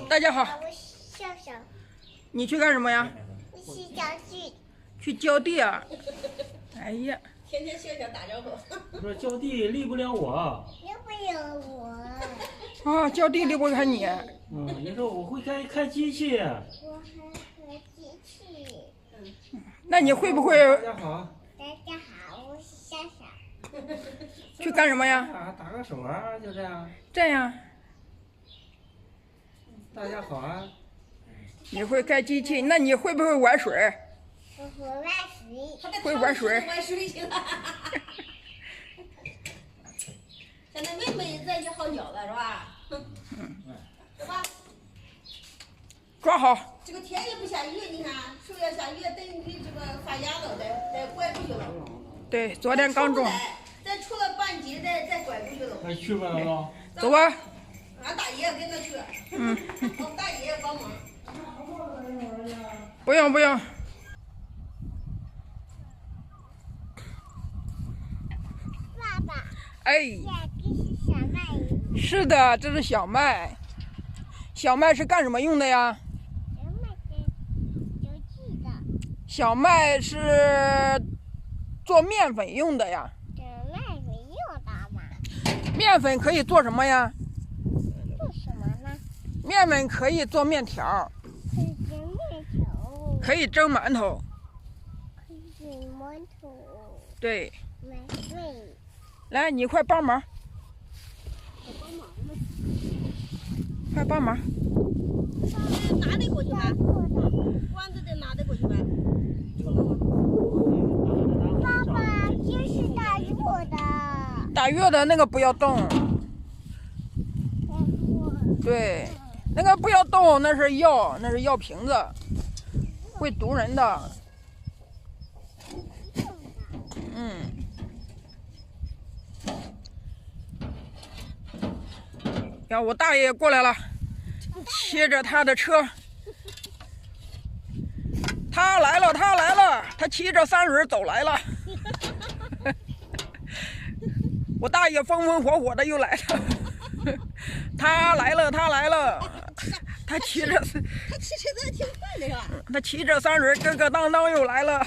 大家好，我笑笑，你去干什么呀？洗脚去。去浇地啊？哎呀，天天笑笑打招呼。我说浇地离不了我。要不要我？啊，浇地离不开你。你说我会开机器。我还和机器。那你会不会大家好。大家好，我是笑笑。去干什么呀？啊，打个手啊，就这样。这样，大家好啊。你会开机器，那你会不会玩水？我会玩水。会玩水。玩水去了。现在妹妹在就好鸟了，是吧？是吧？抓好。这个天也不下雨，你看，手要下雨，等雨这个发芽了，再拐出去了。对，昨天刚种。再除了半斤，再拐出去了。那去吧，姥姥。走吧。俺大爷跟着去。我们大爷也帮忙。不用不用。爸爸。哎。这是小麦。是的，这是小麦。小麦是干什么用的呀？小麦是有气的。小麦是做面粉用的呀。小麦没用的嘛？面粉可以做什么呀？做什么呢？面粉可以做面条。可以蒸面条。可以蒸馒头。可以蒸馒头。对。对。来，你快帮忙。快帮忙！拿得过去吗？管子得拿得过去吗？爸爸，这是打药的。打药的那个不要动。对，那个不要动，那是药，那是药瓶子，会毒人的。呀，我大爷过来了，骑着他的车，他来了，他来了，他骑着三轮走来了。我大爷风风火火的又来了，他来了，他来了，他骑着他骑车子还挺快的是吧？他骑着三轮咯咯当当又来了。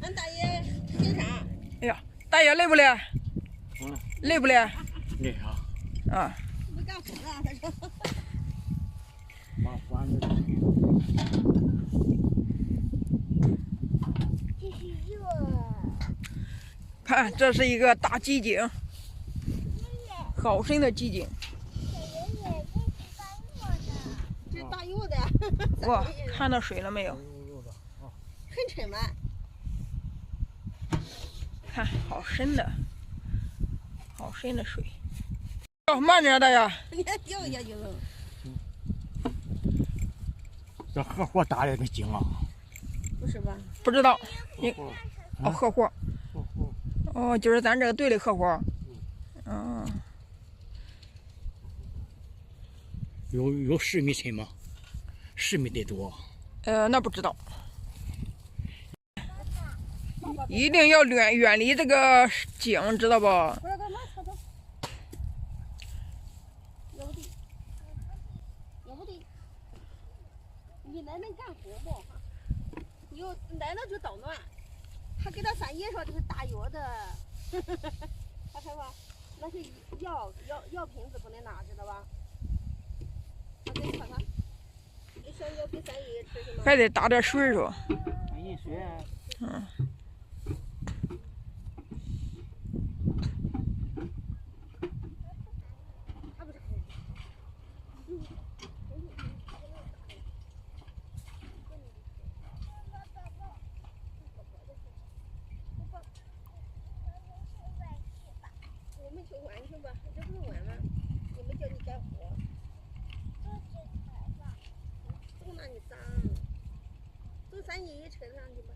俺大爷欣赏。哎呀，大爷累不累？累不累？累啥？啊。不干活了，他说。把管子推。这是药。看，这是一个大机井，好深的机井。这是打油的。哇，看到水了没有？很沉吗？看，好深的，好深的水。哦，慢点，大爷。你看掉下去了。这合伙打的那井啊？不是吧？不知道。你哦，合伙。合伙。哦，就是咱这个队里合伙。嗯。有10米深吗？10米得多。那不知道。一定要远离这个井，知道不？你奶奶干活不？有奶奶就捣乱，还给他三爷说这是打药的，他说吧，那是药瓶子不能拿，知道吧？他给看看，你想要给三爷吃什么？还得打点水是吧？饮水。我们去玩去吧，这不是玩吗？我们叫你干活。都拿你脏，走三爷爷车上去吧。